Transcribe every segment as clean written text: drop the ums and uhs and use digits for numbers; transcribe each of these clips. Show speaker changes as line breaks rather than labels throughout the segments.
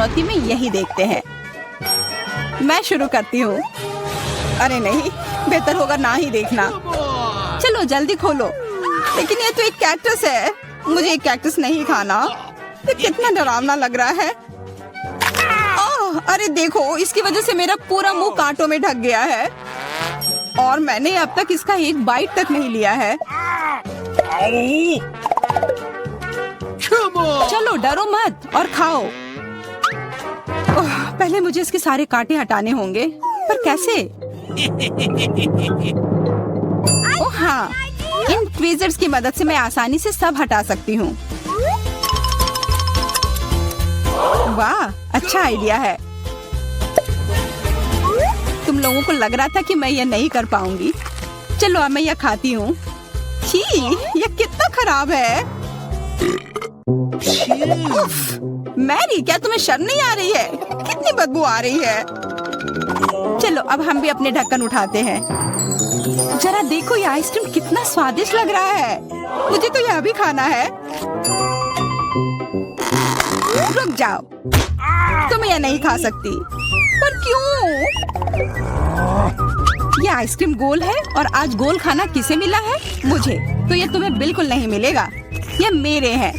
चुनौती में यही देखते हैं। मैं शुरू करती हूँ। अरे नहीं, बेहतर होगा ना ही देखना। चलो जल्दी खोलो। लेकिन ये तो एक कैक्टस है, मुझे एक कैक्टस नहीं खाना। ये कितना डरावना लग रहा है। अरे देखो, इसकी वजह से मेरा पूरा मुंह कांटों में ढक गया है और मैंने अब तक इसका एक बाइट तक नहीं लिया है। चलो डरो मत और खाओ। पहले मुझे इसके सारे कांटे हटाने होंगे, पर कैसे? ओह हाँ, इन ट्वीजर्स की मदद से मैं आसानी से सब हटा सकती हूँ। वाह, अच्छा आइडिया है। तुम लोगों को लग रहा था कि मैं ये नहीं कर पाऊंगी। चलो अब मैं ये खाती हूँ। छी, ये कितना खराब है। मैरी, क्या तुम्हें शर्म नहीं आ रही है? कितनी बदबू आ रही है। चलो अब हम भी अपने ढक्कन उठाते हैं। जरा देखो, ये आइसक्रीम कितना स्वादिष्ट लग रहा है। मुझे तो यह भी खाना है। रुक जाओ, तुम यह नहीं खा सकती। पर क्यों? ये आइसक्रीम गोल है और आज गोल खाना किसे मिला है? मुझे। तो ये तुम्हें बिल्कुल नहीं मिलेगा, ये मेरे हैं।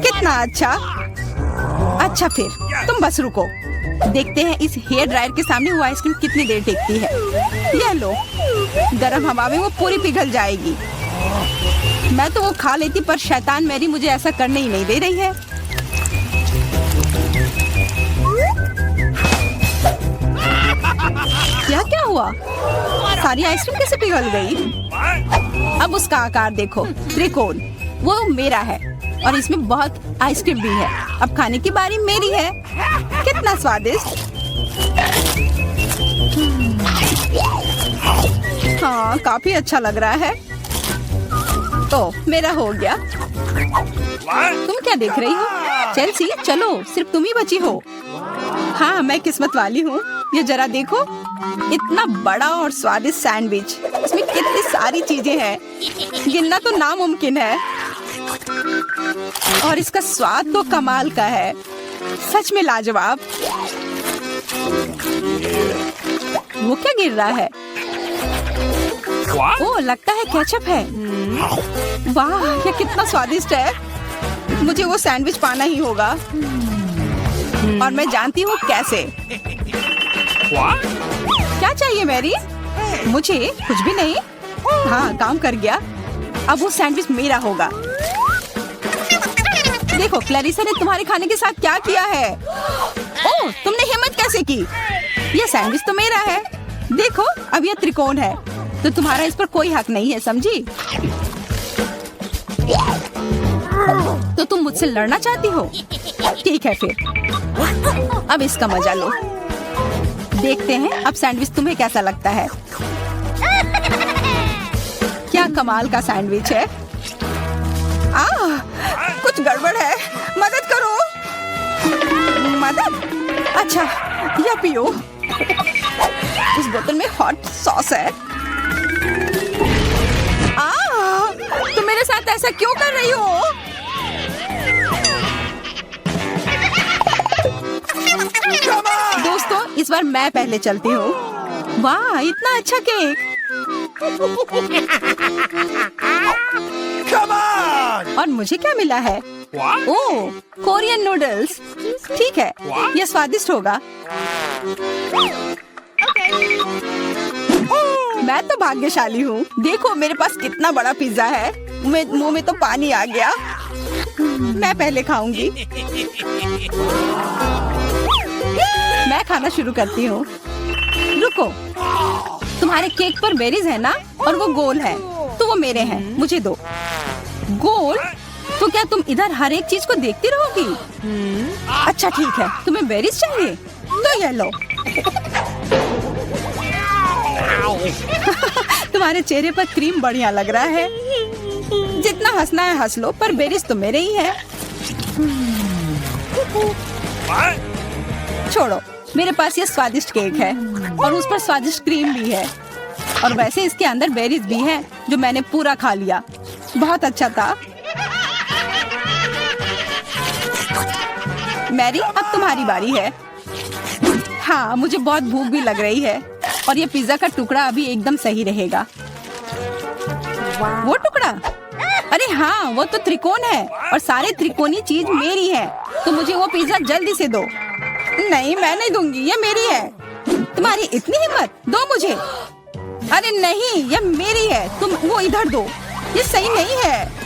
कितना अच्छा। अच्छा फिर तुम बस रुको, देखते हैं इस हेयर ड्रायर के सामने वो आइसक्रीम कितनी देर टिकती है। यह लो, गर्म हवा में वो पूरी पिघल जाएगी। मैं तो वो खा लेती, पर शैतान मैरी मुझे ऐसा करने ही नहीं दे रही है। क्या हुआ? सारी आइसक्रीम कैसे पिघल गई? अब उसका आकार देखो, त्रिकोण। वो मेरा है और इसमें बहुत आइसक्रीम भी है। अब खाने की बारी मेरी है। कितना स्वादिष्ट। हाँ, काफी अच्छा लग रहा है। तो मेरा हो गया। तुम क्या देख रही हो? चेल्सी, चलो, सिर्फ तुम ही बची हो। हाँ, मैं किस्मत वाली हूँ। ये जरा देखो, इतना बड़ा और स्वादिष्ट सैंडविच। इसमें कितनी सारी चीजें हैं, गिनना तो नामुमकिन है। और इसका स्वाद तो कमाल का है, सच में लाजवाब। वो क्या गिर रहा है? ओह, लगता है केचप है। वाह, ये कितना स्वादिष्ट है। मुझे वो सैंडविच पाना ही होगा और मैं जानती हूँ कैसे। क्या चाहिए मैरी? मुझे कुछ भी नहीं। हाँ, काम कर गया। अब वो सैंडविच मेरा होगा। देखो, क्लैरिसा ने तुम्हारे खाने के साथ क्या किया है। ओह, तुमने हिम्मत कैसे की? ये सैंडविच तो मेरा है। देखो, अब ये त्रिकोण है, तो तुम्हारा इस पर कोई हक नहीं है, समझी? तो तुम मुझसे लड़ना चाहती हो? ठीक है फिर, अब इसका मजा लो। देखते हैं अब सैंडविच तुम्हें कैसा लगता है। क्या कमाल का सैंडविच है। कुछ गड़बड़ है, मदद करो। मदद? अच्छा, यह पियो। उस बोतल में हॉट सॉस है। तुम मेरे साथ ऐसा क्यों कर रही हो? दोस्तों, इस बार मैं पहले चलती हूँ। वाह, इतना अच्छा केक। और मुझे क्या मिला है? ओह, कोरियन नूडल्स। ठीक है, यह स्वादिष्ट होगा। मैं तो भाग्यशाली हूँ। देखो, मेरे पास कितना बड़ा पिज्जा है। मुंह में तो पानी आ गया। मैं पहले खाऊंगी। मैं खाना शुरू करती हूँ। रुको, तुम्हारे केक पर बेरीज है ना, और वो गोल है, तो वो मेरे हैं। मुझे दो। गोल? तो क्या तुम इधर हर एक चीज को देखती रहोगी? अच्छा ठीक है, तुम्हें बेरीज चाहिए तो ये लो। तुम्हारे चेहरे पर क्रीम बढ़िया लग रहा है। जितना हंसना है हंस लो, पर बेरीज तो मेरे ही है। छोड़ो, मेरे पास ये स्वादिष्ट केक है और उस पर स्वादिष्ट क्रीम भी है, और वैसे इसके अंदर बेरीज भी है जो मैंने पूरा खा लिया। बहुत अच्छा था। मैरी, अब तुम्हारी बारी है। हाँ, मुझे बहुत भूख भी लग रही है और ये पिज्जा का टुकड़ा अभी एकदम सही रहेगा। वो टुकड़ा? अरे हाँ, वो तो त्रिकोण है और सारे त्रिकोणीय चीज मेरी है, तो मुझे वो पिज्जा जल्दी से दो। नहीं, मैं नहीं दूंगी, ये मेरी है। तुम्हारी इतनी हिम्मत, दो मुझे। अरे नहीं, ये मेरी है, तुम वो इधर दो, ये सही नहीं है।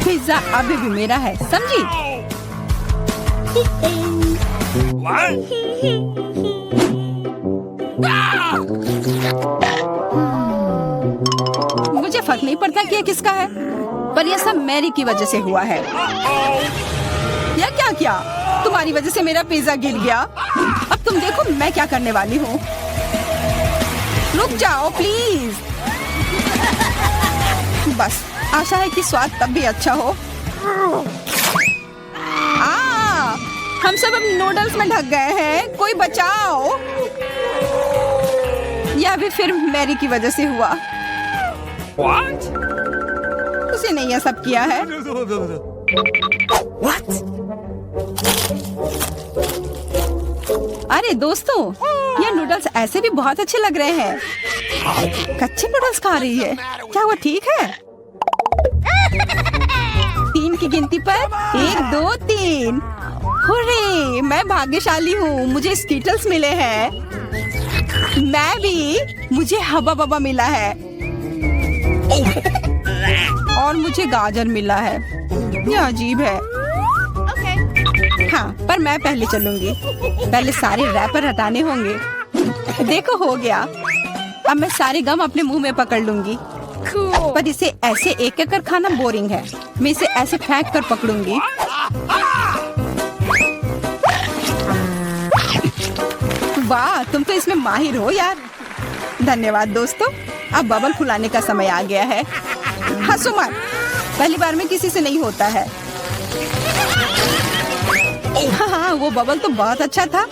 पिज्जा अभी भी मेरा है, समझी? मुझे फर्क नहीं पड़ता कि ये किसका है, पर यह सब मैरी की वजह से हुआ है। यह क्या किया? तुम्हारी वजह से मेरा पिज्जा गिर गया। अब तुम देखो मैं क्या करने वाली हूँ। रुक जाओ प्लीज। बस, आशा है कि स्वाद तब भी अच्छा हो। हम सब अब नूडल्स में ढक गए हैं, कोई बचाओ। यह भी फिर मैरी की वजह से हुआ। What? उसे नहीं यह सब किया है। What? अरे दोस्तों, ये नूडल्स ऐसे भी बहुत अच्छे लग रहे हैं। कच्चे नूडल्स खा रही है, क्या वो ठीक है? 3 की गिनती पर 1, 2, 3। हुर्रे, मैं भाग्यशाली हूँ, मुझे स्कीटल्स मिले हैं। मैं भी, मुझे हबा बबा मिला है और मुझे गाजर मिला है। यह अजीब है। हाँ, पर मैं पहले चलूंगी। पहले सारे रैपर हटाने होंगे। देखो, हो गया। अब मैं सारे गम अपने मुंह में पकड़ लूंगी। पर इसे ऐसे एक एक कर खाना बोरिंग है। मैं इसे ऐसे फेंक कर पकड़ूंगी। वाह, तुम तो इसमें माहिर हो यार। धन्यवाद दोस्तों। अब बबल फुलाने का समय आ गया है। हंसो मत, पहली बार में किसी से नहीं होता है। हाँ, वो बबल तो बहुत अच्छा था।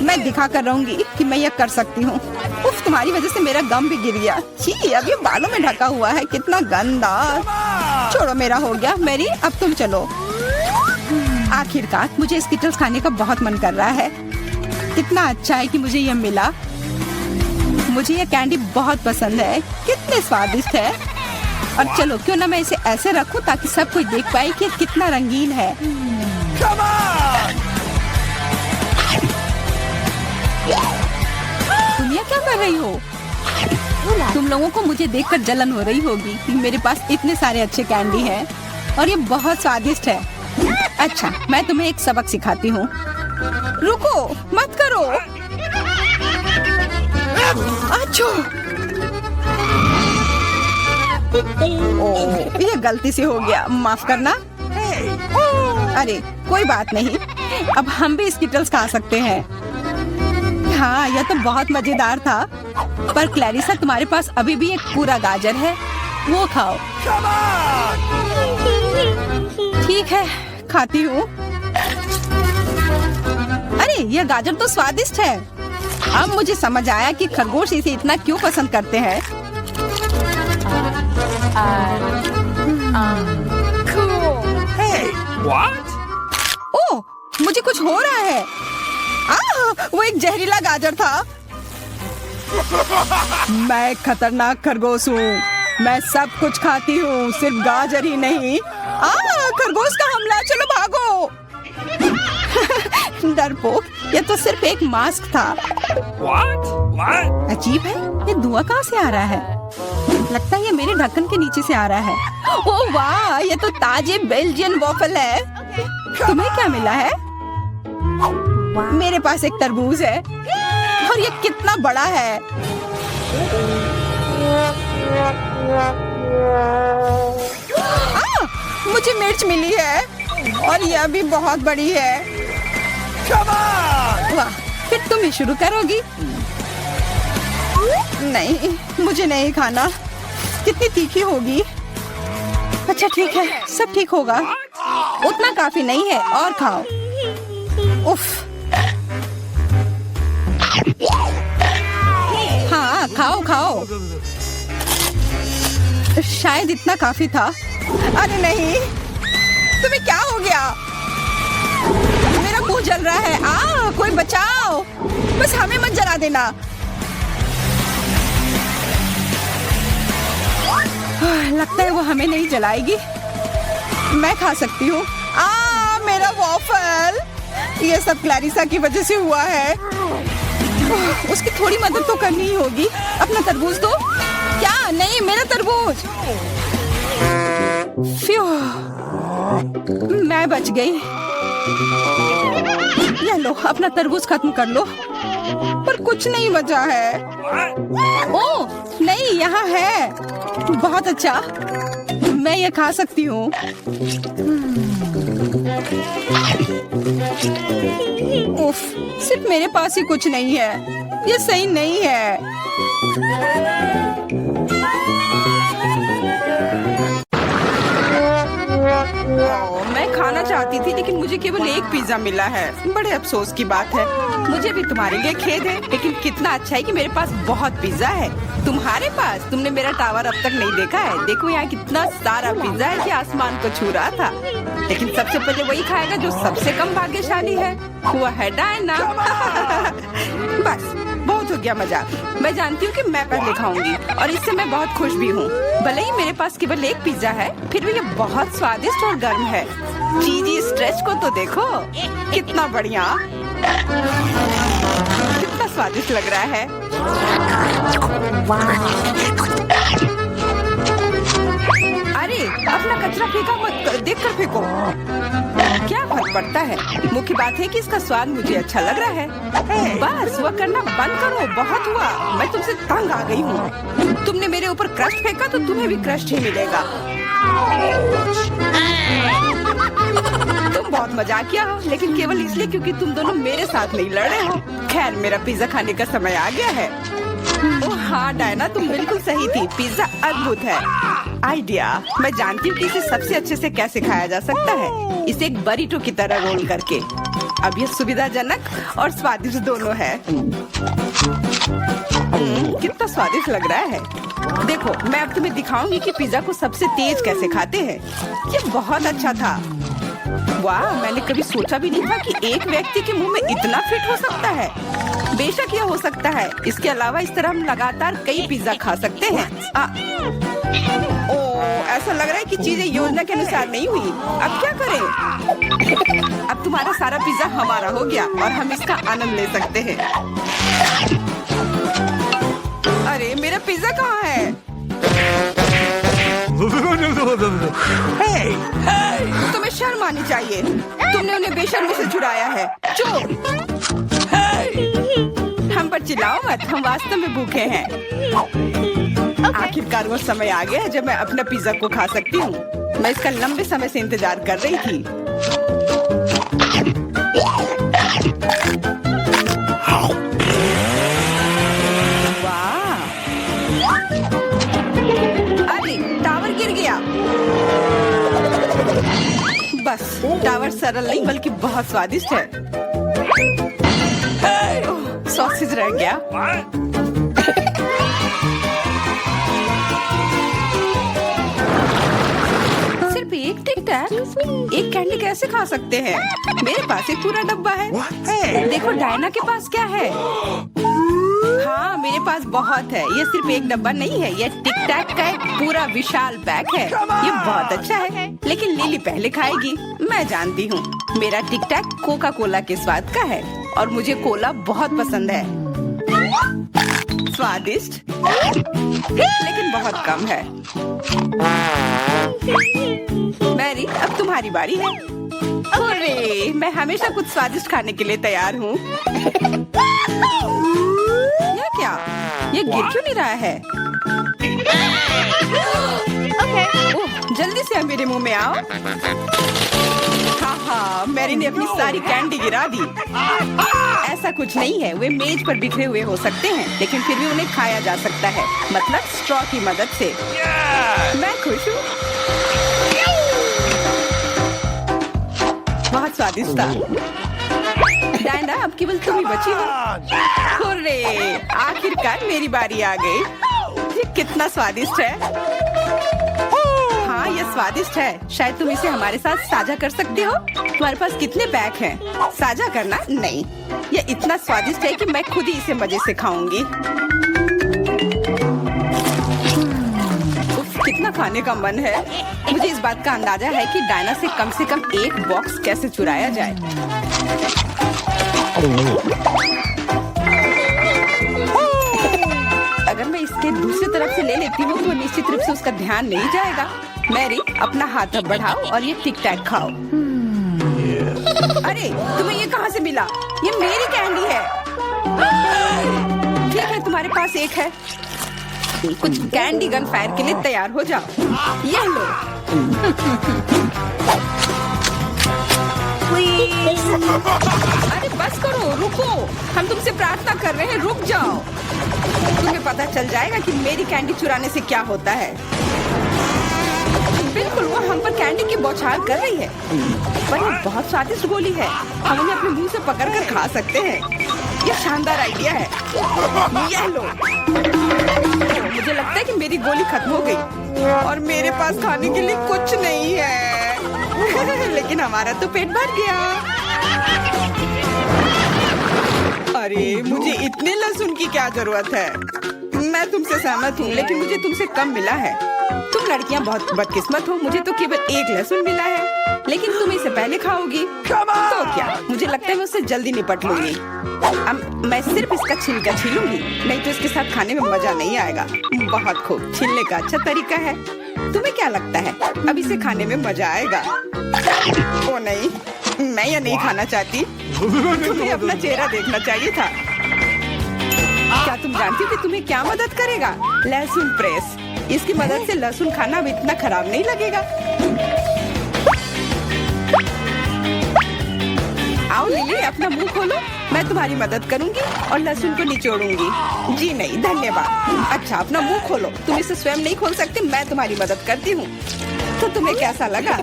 मैं दिखा कर रहूंगी कि मैं यह कर सकती हूँ। उफ, तुम्हारी वजह से मेरा गम भी गिर गया। छी, अब ये बालों में ढका हुआ है, कितना गंदा। छोड़ो, मेरा हो गया। मैरी, अब तुम चलो। आखिरकार मुझे स्कीटल्स खाने का बहुत मन कर रहा है। कितना अच्छा है कि मुझे यह मिला। मुझे यह कैंडी बहुत पसंद है, कितने स्वादिष्ट है। और चलो, क्यों ना मैं इसे ऐसे रखूं ताकि सब कोई देख पाए कि कितना रंगीन है। तुम ये क्या कर रही हो? तुम लोगों को मुझे देखकर जलन हो रही होगी कि मेरे पास इतने सारे अच्छे कैंडी हैं और ये बहुत स्वादिष्ट है। अच्छा, मैं तुम्हें एक सबक सिखाती हूँ। रुको, मत करो। अच्छा, ओह, ये गलती से हो गया, माफ करना। अरे कोई बात नहीं, अब हम भी स्कीटल्स खा सकते हैं। हाँ, यह तो बहुत मजेदार था। पर क्लैरिसा, तुम्हारे पास अभी भी एक पूरा गाजर है, वो खाओ। ठीक है, खाती हूँ। अरे, यह गाजर तो स्वादिष्ट है। अब मुझे समझ आया कि खरगोश इसे इतना क्यों पसंद करते हैं। ओह, मुझे कुछ हो रहा है। वो एक जहरीला गाजर था। मैं एक खतरनाक खरगोश हूँ। मैं सब कुछ खाती हूँ, सिर्फ गाजर ही नहीं। खरगोश का हमला, चलो भागो। डरपोक, ये तो सिर्फ एक मास्क था। What? अजीब है, ये धुआं कहाँ से आ रहा है? लगता है ये मेरे ढक्कन के नीचे से आ रहा है। ओह वाह, ये तो ताजे बेल्जियन वॉफल है। तुम्हें क्या मिला है? मेरे पास एक तरबूज है और ये कितना बड़ा है। मुझे मिर्च मिली है और यह भी बहुत बड़ी है। वाह, फिर तुम ही शुरू करोगी? नहीं, मुझे नहीं खाना। कितनी तीखी होगी? अच्छा ठीक है, सब ठीक होगा। उतना काफी नहीं है, और खाओ। उफ। शायद इतना काफी था। अरे नहीं, तुम्हें क्या हो गया? मेरा मुंह जल रहा है। कोई बचाओ, बस हमें मत जला देना। लगता है वो हमें नहीं जलाएगी। मैं खा सकती हूँ। मेरा वॉफल, ये सब क्लैरिसा की वजह से हुआ है। उसकी थोड़ी मदद तो करनी ही होगी। अपना तरबूज दो। क्या? नहीं, मेरा तरबूज। फ्यू, मैं बच गई। ये लो, अपना तरबूज खत्म कर लो। पर कुछ नहीं बचा है। ओह नहीं, यहाँ है। बहुत अच्छा, मैं ये खा सकती हूँ। उफ, सिर्फ मेरे पास ही कुछ नहीं है। ये सही नहीं है। मैं खाना चाहती थी, लेकिन मुझे केवल एक पिज्जा मिला है। बड़े अफसोस की बात है। मुझे भी तुम्हारे लिए खेद है, लेकिन कितना अच्छा है कि मेरे पास बहुत पिज्जा है। तुम्हारे पास? तुमने मेरा टावर अब तक नहीं देखा है। देखो यहाँ कितना सारा पिज्जा है कि आसमान को छू रहा था। लेकिन सबसे पहले वही खाएगा जो सबसे कम भाग्यशाली है। वो है डायना। बस बहुत हो गया मजाक। मैं जानती हूँ कि मैं पहले खाऊंगी और इससे मैं बहुत खुश भी हूँ। भले ही मेरे पास केवल एक पिज्जा है, फिर भी ये बहुत स्वादिष्ट और गर्म है। चीजी स्ट्रेच को तो देखो, कितना बढ़िया, कितना स्वादिष्ट लग रहा है। अरे अपना कचरा फेंका मत, देख कर फेंको। क्या फर्क पड़ता है? मुख्य बात है कि इसका स्वाद मुझे अच्छा लग रहा है। बस वह करना बंद करो, बहुत हुआ। मैं तुमसे तंग आ गई हूँ। तुमने मेरे ऊपर क्रस्ट फेंका तो तुम्हें भी क्रस्ट ही मिलेगा। तुम बहुत मजाकिया हो, लेकिन केवल इसलिए क्योंकि तुम दोनों मेरे साथ नहीं लड़ रहे हो। खैर, मेरा पिज्जा खाने का समय आ गया है। ओह हाँ डायना, तुम बिल्कुल सही थी। पिज्जा अद्भुत है। आइडिया, मैं जानती हूँ कि इसे सबसे अच्छे से कैसे खाया जा सकता है। इसे एक बरीटो की तरह रोल करके। अब यह सुविधाजनक और स्वादिष्ट दोनों है। कितना स्वादिष्ट लग रहा है। देखो, मैं अब तुम्हें दिखाऊंगी कि पिज्जा को सबसे तेज कैसे खाते हैं। ये बहुत अच्छा था। वाह, मैंने कभी सोचा भी नहीं था कि एक व्यक्ति के मुंह में इतना फिट हो सकता है। बेशक यह हो सकता है। इसके अलावा इस तरह हम लगातार कई पिज्जा खा सकते हैं। ऐसा लग रहा है कि चीजें योजना के अनुसार नहीं हुई। अब क्या करें? अब तुम्हारा सारा पिज्जा हमारा हो गया और हम इसका आनंद ले सकते हैं। अरे मेरा पिज्जा कहाँ है? तुम्हें शर्म आनी चाहिए। तुमने उन्हें बेशर्मी से छुड़ाया है। चुप! हम पर चिल्लाओ मत, हम वास्तव में भूखे हैं। आखिरकार वो समय आ गया जब मैं अपना पिज्जा को खा सकती हूँ। मैं इसका लंबे समय से इंतजार कर रही थी। वाह! अरे टावर गिर गया। बस टावर सरल नहीं बल्कि बहुत स्वादिष्ट है। सॉसेज रह गया। सिर्फ एक टिक टैक, एक कैंडी कैसे खा सकते हैं? मेरे पास एक पूरा डब्बा है। देखो डायना के पास क्या है। हाँ, मेरे पास बहुत है। ये सिर्फ एक डब्बा नहीं है, ये टिक टैक का एक पूरा विशाल पैक है। ये बहुत अच्छा है, लेकिन लिली पहले खाएगी। मैं जानती हूँ, मेरा टिक टैक कोका कोला के स्वाद का है और मुझे कोला बहुत पसंद है। स्वादिष्ट, लेकिन बहुत कम है। मैरी, अब तुम्हारी बारी है। अरे, मैं हमेशा कुछ स्वादिष्ट खाने के लिए तैयार हूँ। यह क्या? ये गिर क्यों नहीं रहा है? ओह, जल्दी से मेरे मुंह में आओ। हाँ, मैरी ने अपनी सारी कैंडी गिरा दी। ऐसा कुछ नहीं है, वे मेज पर बिखरे हुए हो सकते हैं, लेकिन फिर भी उन्हें खाया जा सकता है, मतलब स्ट्रॉ की मदद से। मैं खुश हूँ। बहुत स्वादिष्ट था। डायना, अब केवल तुम ही बची हो। हुर्रे! आखिरकार मेरी बारी आ गई। ये कितना स्वादिष्ट है। हाँ, ये स्वादिष्ट है। शायद तुम इसे हमारे साथ साझा कर सकते हो। तुम्हारे पास कितने पैक हैं? साझा करना नहीं। ये इतना स्वादिष्ट है कि मैं खुद ही इसे मजे से खाऊंगी। उफ, कितना खाने का मन है। मुझे इस बात का अंदाजा है कि डायना से कम एक बॉक्स कैसे चुराया जाए। अगर मैं इसके दूसरी तरफ से ले लेती हूँ तो निश्चित रूप से उसका ध्यान नहीं जाएगा। मैरी, अपना हाथ अब बढ़ाओ और ये टिक टैक खाओ। अरे, तुम्हें ये कहाँ से मिला? ये मेरी कैंडी है। ठीक है, तुम्हारे पास एक है। कुछ कैंडी गन फायर के लिए तैयार हो जाओ। ये लो। अरे बस करो, रुको। हम तुमसे प्रार्थना कर रहे हैं, रुक जाओ। तुम्हें पता चल जाएगा कि मेरी कैंडी चुराने से क्या होता है। बिल्कुल, वो हम पर कैंडी की बौछार कर रही है। पर ये बहुत स्वादिष्ट गोली है। हम उन्हें अपने मुंह से पकड़कर खा सकते हैं। ये शानदार आइडिया है। ये लो। मुझे लगता है कि मेरी गोली खत्म हो गई और मेरे पास खाने के लिए कुछ नहीं है। लेकिन हमारा तो पेट भर गया। अरे, मुझे इतने लहसुन की क्या जरूरत है? मैं तुमसे सहमत हूँ, लेकिन मुझे तुमसे कम मिला है। तुम लड़कियाँ बहुत बदकिस्मत हो। मुझे तो केवल एक लहसुन मिला है, लेकिन तुम इसे पहले खाओगी तो क्या? मुझे लगता है मैं उससे जल्दी निपट लूंगी। अब मैं सिर्फ इसका छिलका छीलूंगी, नहीं तो इसके साथ खाने में मजा नहीं आएगा। बहुत खूब, छीलने का अच्छा तरीका है। तुम्हें क्या लगता है अब इसे खाने में मजा आएगा? ओ नहीं, मैं ये नहीं खाना चाहती। तुम्हें अपना चेहरा देखना चाहिए था। क्या तुम जानती हो कि तुम्हें क्या मदद करेगा? लहसुन प्रेस। इसकी मदद से लहसुन खाना भी इतना खराब नहीं लगेगा। आओ लिली, अपना मुंह खोलो। मैं तुम्हारी मदद करूंगी और लहसुन को निचोड़ूंगी। जी नहीं, धन्यवाद। अच्छा, अपना मुंह खोलो। तुम इसे स्वयं नहीं खोल सकते, मैं तुम्हारी मदद करती हूँ। तो तुम्हें कैसा लगा?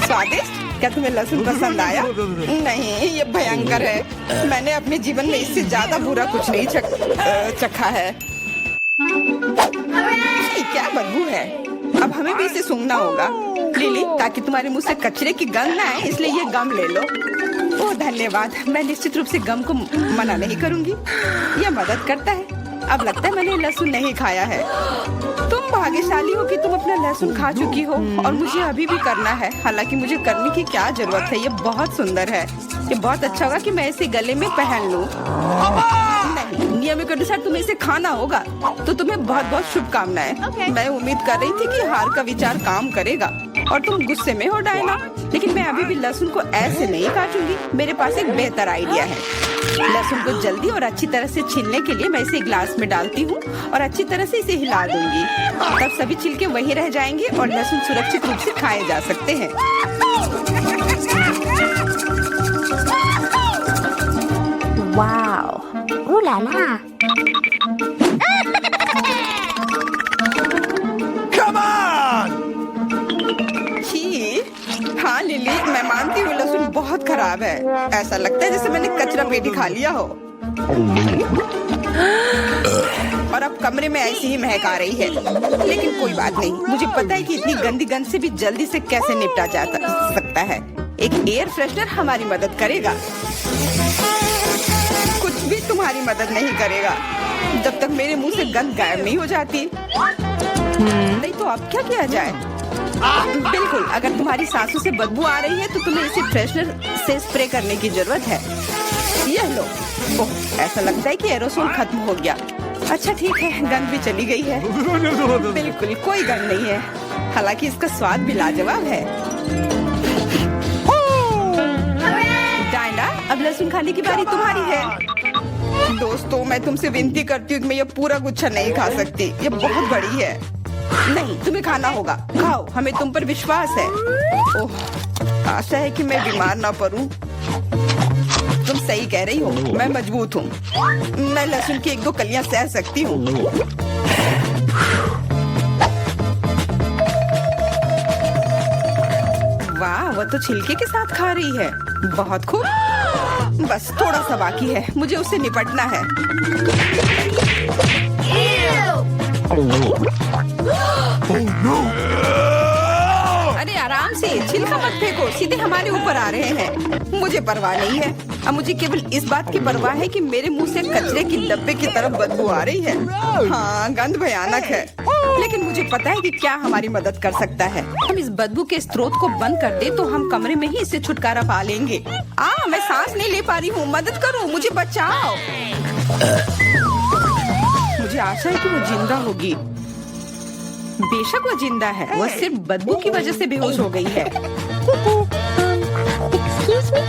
स्वादिष्ट? क्या तुम्हें लहसुन पसंद आया? नहीं, ये भयंकर है। मैंने अपने जीवन में इससे ज्यादा बुरा कुछ नहीं चखा है। क्या बदबू है। अब हमें भी इसे सूंघना होगा लिली, ताकि तुम्हारे मुंह से कचरे की गंध ना आए। इसलिए ये गम ले लो। ओह धन्यवाद। मैं निश्चित रूप से गम को मना नहीं करूंगी। यह मदद करता है। अब लगता है मैंने लहसुन नहीं खाया है। तुम भाग्यशाली हो कि तुम अपना लहसुन खा चुकी हो और मुझे अभी भी करना है। हालांकि मुझे करने की क्या जरूरत है, ये बहुत सुंदर है। ये बहुत अच्छा होगा कि मैं इसे गले में पहन लूं। नहीं, नियम के अनुसार तुम्हें इसे खाना होगा। तो तुम्हें बहुत बहुत शुभकामनाएं। मैं उम्मीद कर रही थी कि हार का विचार काम करेगा और तुम गुस्से में हो डायना, लेकिन मैं अभी भी लहसुन को ऐसे नहीं काटूंगी। मेरे पास एक बेहतर आइडिया है। लहसुन को जल्दी और अच्छी तरह से छीलने के लिए मैं इसे ग्लास में डालती हूँ और अच्छी तरह से इसे हिला दूंगी। तब सभी छिलके वहीं रह जाएंगे और लहसुन सुरक्षित रूप से खाए जा सकते हैं।
Wow, ooh la la।
Come on!
छी, हाँ लिली, मैं मानती हूँ लहसुन बहुत खराब है। ऐसा लगता है जैसे मैंने कचरा पेटी खा लिया हो। और अब कमरे में ऐसी ही महक आ रही है। लेकिन कोई बात नहीं, मुझे पता है कि इतनी गंदी गंध से भी जल्दी से कैसे निपटा जा सकता है। एक एयर फ्रेशनर हमारी मदद करेगा। कुछ भी तुम्हारी मदद नहीं करेगा जब तक मेरे मुंह से गंध गायब नहीं हो जाती। नहीं तो अब क्या किया जाए? बिल्कुल, अगर तुम्हारी सांसों से बदबू आ रही है तो तुम्हें इसे फ्रेशनर से स्प्रे करने की जरूरत है। यह लो। ओह, ऐसा लगता है कि एरोसोल खत्म हो गया। अच्छा ठीक है, गंध भी चली गई है। बिल्कुल कोई गंध नहीं है, हालांकि इसका स्वाद भी लाजवाब है। डायना, अब लहसुन खाने की बारी तुम्हारी है। दोस्तों, मैं तुमसे विनती करती हूँ कि मैं ये पूरा गुच्छा नहीं खा सकती। ये बहुत बड़ी है। नहीं, तुम्हें खाना होगा। खाओ, हमें तुम पर विश्वास है। ओह, आशा है कि मैं बीमार ना पड़ूं। तुम सही कह रही हो, मैं मजबूत हूँ। मैं लहसुन की 1-2 कलियां सह सकती हूँ। वाह, वो तो छिलके के साथ खा रही है। बहुत खूब। बस थोड़ा सा बाकी है, मुझे उससे निपटना है। छिलका मत फेंको, सीधे हमारे ऊपर आ रहे हैं। मुझे परवाह नहीं है। अब मुझे केवल इस बात की परवाह है कि मेरे मुंह से कचरे की डब्बे की तरफ बदबू आ रही है। हाँ, गंध भयानक है, लेकिन मुझे पता है कि क्या हमारी मदद कर सकता है। हम इस बदबू के स्रोत को बंद कर दे तो हम कमरे में ही इससे छुटकारा पा लेंगे। मैं सांस नहीं ले पा रही हूँ, मदद करो, मुझे बचाओ। मुझे आशा है कि वो जिंदा होगी। बेशक वो जिंदा है, वो सिर्फ बदबू की वजह से बेहोश हो गई है।
Excuse me?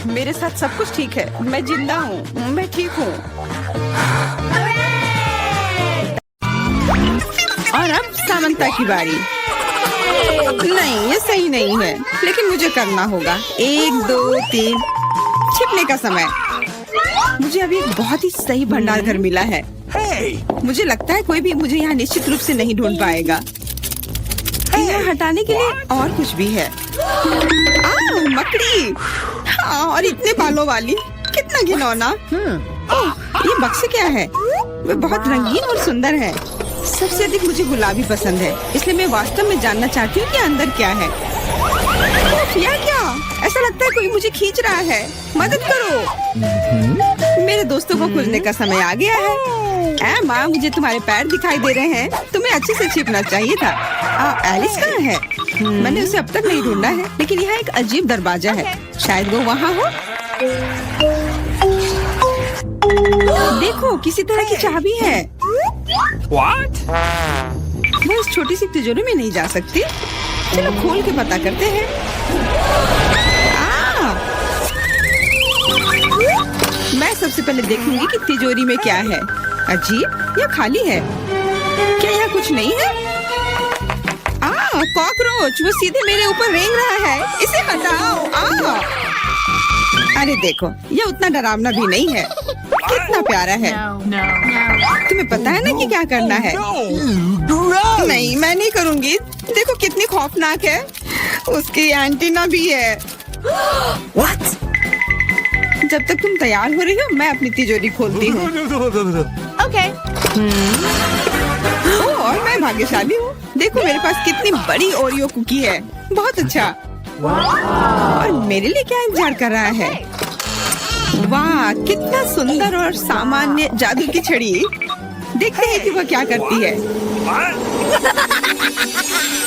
मेरे साथ सब कुछ ठीक है, मैं जिंदा हूँ, मैं ठीक हूँ। और अब सामंता की बारी। नहीं, ये सही नहीं है, लेकिन मुझे करना होगा। 1 2 3 छिपने का समय। मुझे अभी एक बहुत ही सही भंडार घर मिला है। मुझे लगता है कोई भी मुझे यहाँ निश्चित रूप से नहीं ढूंढ पाएगा। यहाँ हटाने के लिए और कुछ भी है। मकड़ी। हाँ, और इतने बालों वाली, कितना घिनौना। ओह, ये बक्से क्या है? वे बहुत रंगीन और सुंदर है। सबसे अधिक मुझे गुलाबी पसंद है, इसलिए मैं वास्तव में जानना चाहती हूँ कि अंदर क्या है। यह क्या? ऐसा लगता है कोई मुझे खींच रहा है। मदद करो। मेरे दोस्तों को खुलने का समय आ गया है। माँ, मुझे तुम्हारे पैर दिखाई दे रहे हैं। तुम्हें अच्छे से छिपना चाहिए था। एलिस कहाँ है? मैंने उसे अब तक नहीं ढूंढा है, लेकिन यहाँ एक अजीब दरवाजा है। शायद वो वहाँ हो। देखो, किसी तरह की चाबी है।
What?
मैं इस छोटी सी तिजोरी में नहीं जा सकती। चलो खोल के पता करते हैं। मैं सबसे पहले देखूंगी कि तिजोरी में क्या है। अजीब, यह खाली है। क्या यहाँ कुछ नहीं है? कॉकरोच, वो सीधे मेरे ऊपर रेंग रहा है। इसे हटाओ। अरे देखो, यह उतना डरावना भी नहीं है। कितना प्यारा है। तुम्हें पता है ना कि क्या करना है? नहीं, मैं नहीं करूँगी। देखो कितनी खौफनाक है। उसकी एंटीना भी है।
What?
जब तक तुम तैयार हो रही हो, मैं अपनी तिजोरी खोलती हूँ।
Okay.
और मैं भाग्यशाली हूँ। देखो मेरे पास कितनी बड़ी ओरियो कुकी है। बहुत अच्छा। और मेरे लिए क्या इंतजार कर रहा है? वाह, कितना सुंदर और सामान्य जादू की छड़ी। देखते हैं कि वो क्या करती है।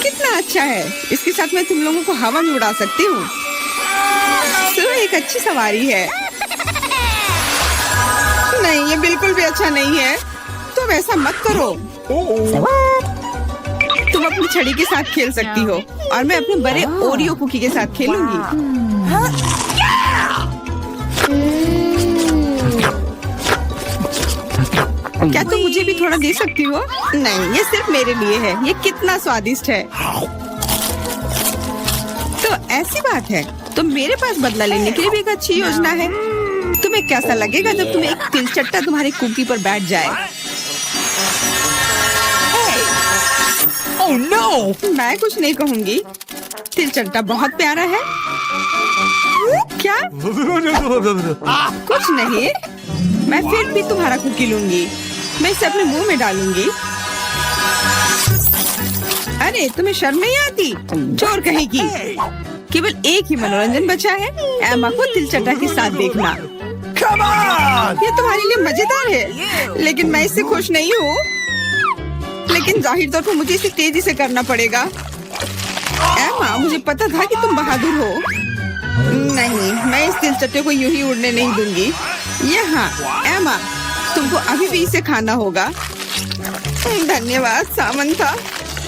कितना अच्छा है। इसके साथ मैं तुम लोगों को हवा में उड़ा सकती हूँ। तो एक अच्छी सवारी है। नहीं, ये बिल्कुल भी अच्छा नहीं है। तुम ऐसा मत करो। तुम अपनी छड़ी के साथ खेल सकती हो और मैं अपने बड़े ओरियो कुकी के साथ खेलूंगी। क्या तुम मुझे भी थोड़ा दे सकती हो? नहीं, ये सिर्फ मेरे लिए है। ये कितना स्वादिष्ट है। तो ऐसी बात है, तो मेरे पास बदला लेने के लिए भी एक अच्छी योजना है। तुम्हें कैसा लगेगा जब तुम्हें एक तिलचट्टा तुम्हारी कुकी पर बैठ जाए?
Oh no!
मैं कुछ नहीं कहूँगी। तिलचट्टा बहुत प्यारा है। क्या? कुछ नहीं। मैं फिर भी तुम्हारा कुकी लूंगी। मैं इसे अपने मुंह में डालूंगी। अरे, तुम्हें शर्म नहीं आती? चोर कहेगी। केवल एक ही मनोरंजन बचा है, एमा को तिलचट्टा के साथ देखना।
Come on!
ये तुम्हारे लिए मजेदार है, लेकिन मैं इससे खुश नहीं हूँ। लेकिन जाहिर तौर पर मुझे इसे तेजी से करना पड़ेगा। एमा, मुझे पता था कि तुम बहादुर हो। नहीं, मैं इस तिलचट्टे को यूं ही उड़ने नहीं दूंगी। यहाँ, एमा, तुमको अभी भी इसे खाना होगा। धन्यवाद सामंता।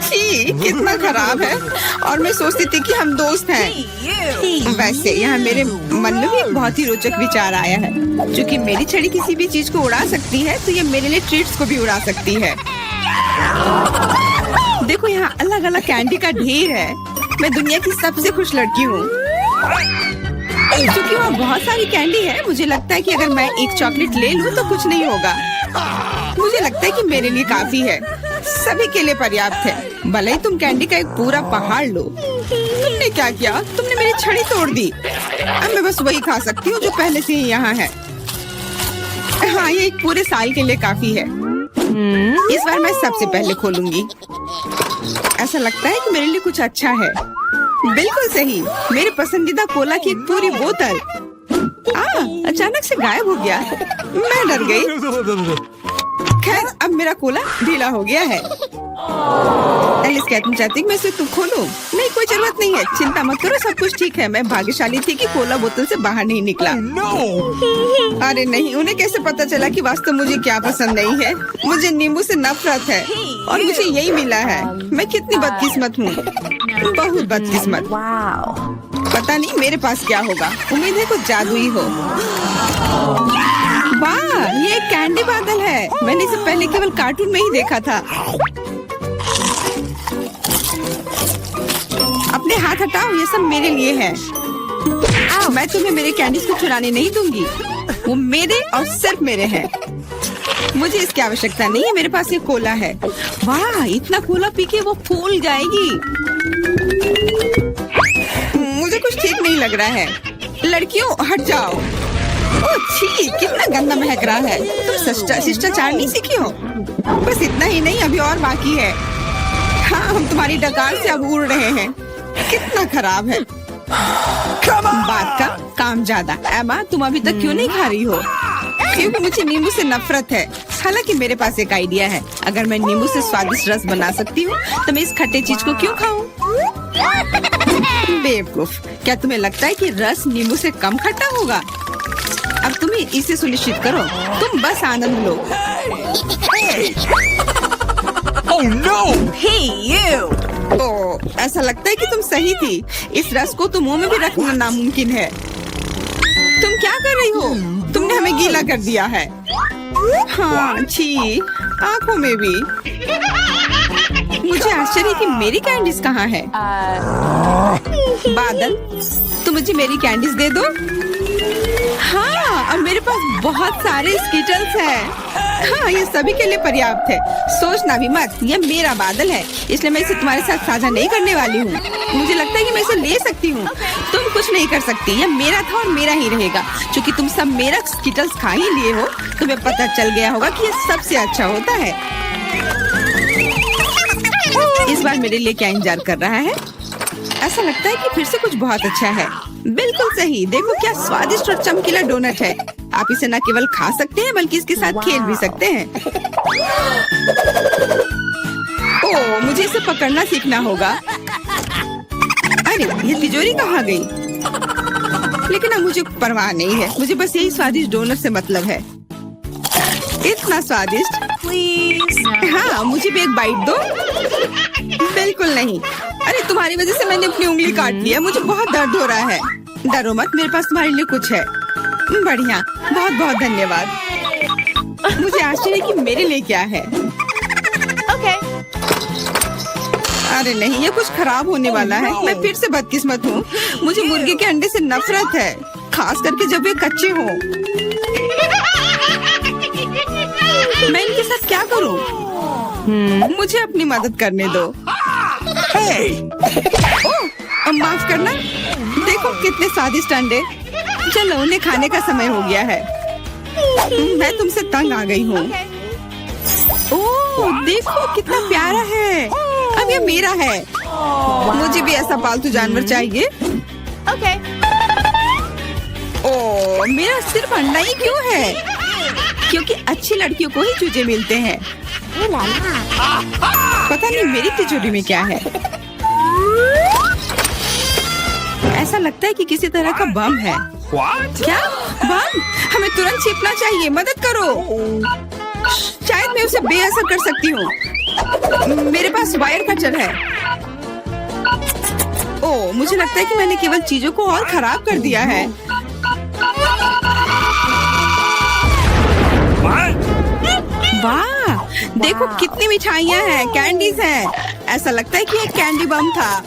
छी, कितना खराब है। और मैं सोचती थी कि हम दोस्त हैं। वैसे यहाँ मेरे मन में भी एक बहुत ही रोचक विचार आया है। क्योंकि मेरी छड़ी किसी भी चीज को उड़ा सकती है, तो ये मेरे लिए ट्रीट्स को भी उड़ा सकती है। देखो, यहाँ अलग अलग कैंडी का ढेर है। मैं दुनिया की सबसे खुश लड़की हूँ। क्योंकि वहाँ बहुत सारी कैंडी है, मुझे लगता है कि अगर मैं एक चॉकलेट ले लूँ तो कुछ नहीं होगा। मुझे लगता है कि मेरे लिए काफी है। सभी के लिए पर्याप्त है। भले ही तुम कैंडी का एक पूरा पहाड़ लो। तुमने क्या किया? तुमने मेरी छड़ी तोड़ दी। अब मैं बस वही खा सकती हूँ जो पहले से ही यहाँ है। हाँ, ये एक पूरे साल के लिए काफी है। इस बार मैं सबसे पहले खोलूंगी। ऐसा लगता है कि मेरे लिए कुछ अच्छा है। बिल्कुल सही, मेरे पसंदीदा कोला की एक पूरी बोतल। अचानक से गायब हो गया। मैं डर गई। खैर, अब मेरा कोला ढीला हो गया है। एलिस क्या तुम चाहती मैं इसे तुम खोलूं? नहीं, कोई जरूरत नहीं है। चिंता मत करो, सब कुछ ठीक है। मैं भाग्यशाली थी कि कोला बोतल से बाहर नहीं निकला। अरे नहीं, उन्हें कैसे पता चला कि वास्तव मुझे क्या पसंद नहीं है? मुझे नींबू से नफरत है और मुझे यही मिला है। मैं कितनी बदकिस्मत हूँ, बहुत बदकिस्मत। पता नहीं मेरे पास क्या होगा। उम्मीद है कुछ जादुई हो। वाह, ये एक कैंडी बादल है। मैंने इसे पहले केवल कार्टून में ही देखा था। अपने हाथ हटाओ, ये सब मेरे लिए है। मैं तुम्हें मेरे कैंडीज को चुराने नहीं दूंगी। वो मेरे और सिर्फ मेरे हैं। मुझे इसकी आवश्यकता नहीं है। मेरे पास ये कोला है। वाह, इतना कोला पी के वो फूल जाएगी। मुझे कुछ ठीक नहीं लग रहा है। लड़कियों हट जाओ। ओह छी, कितना गंदा महक रहा है। तुम शिष्टाचार नहीं सीखी हो? बस इतना ही नहीं, अभी और बाकी है। हाँ, हम तुम्हारी डकार से अब उड़ रहे हैं। कितना खराब है। बात का काम ज्यादा। एमा, तुम अभी तक क्यों नहीं खा रही हो? क्योंकि मुझे नींबू से नफरत है। हालांकि मेरे पास एक आइडिया है। अगर मैं नींबू से स्वादिष्ट रस बना सकती हूँ तो मैं इस खट्टे चीज को क्यों खाऊं? बेवकूफ, क्या तुम्हें लगता है कि रस नींबू से कम खट्टा होगा? अब तुम इसे सुनिश्चित करो। तुम बस आनंद लो।
Oh no!
Hey, you!
ओह, ऐसा लगता है कि तुम सही थी। इस रस को तो मुंह में भी रखना नामुमकिन है। तुम क्या कर रही हो? तुमने हमें गीला कर दिया है। हाँ, छी, आंखों में भी। मुझे आश्चर्य कि मेरी कैंडीज कहाँ है? बादल, तुम मुझे मेरी कैंडीज दे दो। हाँ, अब मेरे पास बहुत सारे स्कीटल्स हैं। हाँ, ये सभी के लिए पर्याप्त है। सोचना भी मत, ये मेरा बादल है, इसलिए मैं इसे तुम्हारे साथ साझा नहीं करने वाली हूँ। मुझे लगता है कि मैं इसे ले सकती हूँ। तुम कुछ नहीं कर सकती। ये मेरा था और मेरा ही रहेगा। क्योंकि तुम सब मेरा स्कीटल्स खा ही लिए हो, तुम्हें पता चल गया होगा कि ये सबसे अच्छा होता है। इस बार मेरे लिए क्या इंतजार कर रहा है? ऐसा लगता है कि फिर से कुछ बहुत अच्छा है। बिल्कुल सही, देखो क्या स्वादिष्ट और चमकीला डोनट है। आप इसे न केवल खा सकते हैं बल्कि इसके साथ खेल भी सकते हैं। ओह, मुझे इसे पकड़ना सीखना होगा। अरे, ये तिजोरी कहाँ गई? लेकिन अब मुझे परवाह नहीं है। मुझे बस यही स्वादिष्ट डोनट से मतलब है। इतना स्वादिष्ट। हाँ, मुझे भी एक बाइट दो। बिल्कुल नहीं। अरे, तुम्हारी वजह से मैंने अपनी उंगली काट लिया। मुझे बहुत दर्द हो रहा है। डरो मत, मेरे पास तुम्हारे लिए कुछ है। बढ़िया, बहुत बहुत धन्यवाद। मुझे आश्चर्य है कि मेरे लिए क्या है।
Okay.
अरे नहीं, ये कुछ खराब होने वाला है। मैं फिर से बदकिस्मत हूँ। मुझे मुर्गे के अंडे से नफरत है, खास करके जब वे कच्चे हों। मैं इनके साथ क्या करूँ? मुझे अपनी मदद करने दो। ओह, माफ करना। देखो कितने स्वादिष्ट अंडे। चलो, उन्हें खाने का समय हो गया है। मैं तुमसे तंग आ गई हूँ। ओह, देखो कितना प्यारा है। अब ये मेरा है। मुझे भी ऐसा पालतू जानवर चाहिए।
Okay.
ओह, मेरा सिर्फ अंडा ही क्यों है? क्योंकि अच्छी लड़कियों को ही चूजे मिलते हैं। पता नहीं मेरी तिजोरी में क्या है। ऐसा लगता है कि किसी तरह का बम है।
What?
क्या बम? हमें तुरंत छिपना चाहिए। मदद करो। शायद मैं उसे बेअसर कर सकती हूँ। मेरे पास वायर कटर है। ओह, मुझे लगता है कि मैंने केवल चीजों को और खराब कर दिया है।
What?
वाह, देखो कितनी मिठाइयाँ हैं, कैंडीज हैं। ऐसा लगता है कि ये कैंडी बम था।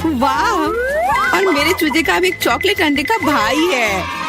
वाह, और मेरे चूजे का भी एक चॉकलेट अंडे का भाई है।